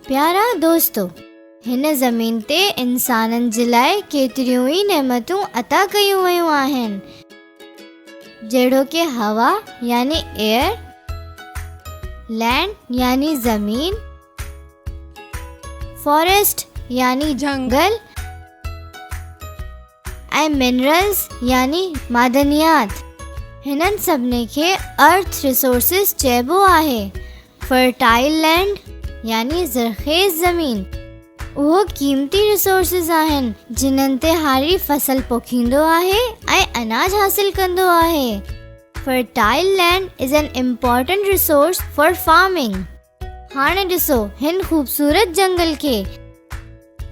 प्यारा दोस्तों, हिन ज़मीन ते इंसाननि जे लाइ केतिरियूं ई नेमतूं अता कयूं वयूं आहिनि, जहिड़ो कि हवा यानी एयर, लैंड यानी ज़मीन, फॉरेस्ट यानी जंगल ऐं मिनरल्स यानी मादनियात। हिननि सभिनी खे अर्थ रिसोर्सिस चइबो आहे। फर्टाइल लैंड यानी ज़रख़ेज़ ज़मीन उहो क़ीमती रिसोर्सिस आहिनि जिन्हनि ते हारी फसल पोखींदो आहे ऐं अनाज हासिल कंदो आहे। Fertile land is an important resource for farming. हाणे ॾिसो हिन ख़ूबसूरत जंगल खे।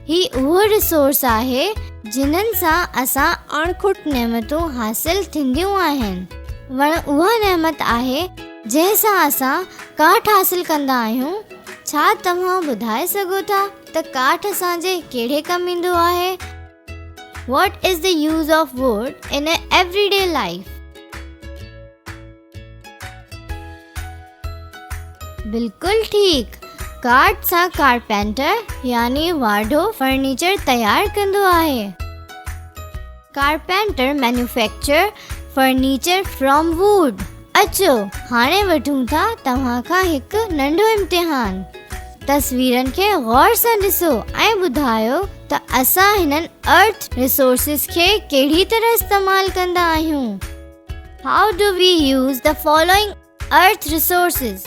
ही उहो रिसोर्स आहे जिन्हनि सां असां अणखुट नेमतूं हासिल थींदियूं आहिनि। वण उहा नेमत आहे जंहिं सां असां काठ हासिल कंदा आहियूं। छा तव्हां ॿुधाए सघो था त काठ असांजे कहिड़े कमु ईंदो आहे? What is the use of wood in a everyday life? बिल्कुलु ठीक, काठ सां कारपेंटर यानी वाढो फर्नीचर तयार कंदो आहे। Carpenter manufacture furniture from would. अचो हाणे वठूं था तव्हां खां हिकु नंढो इम्तिहान। तस्वीरनि खे गौर सां ॾिसो ऐं ॿुधायो त असां हिननि अर्थ रिसोर्सिस खे कहिड़ी तरह इस्तेमालु कंदा आहियूं। How do we use the following earth resources?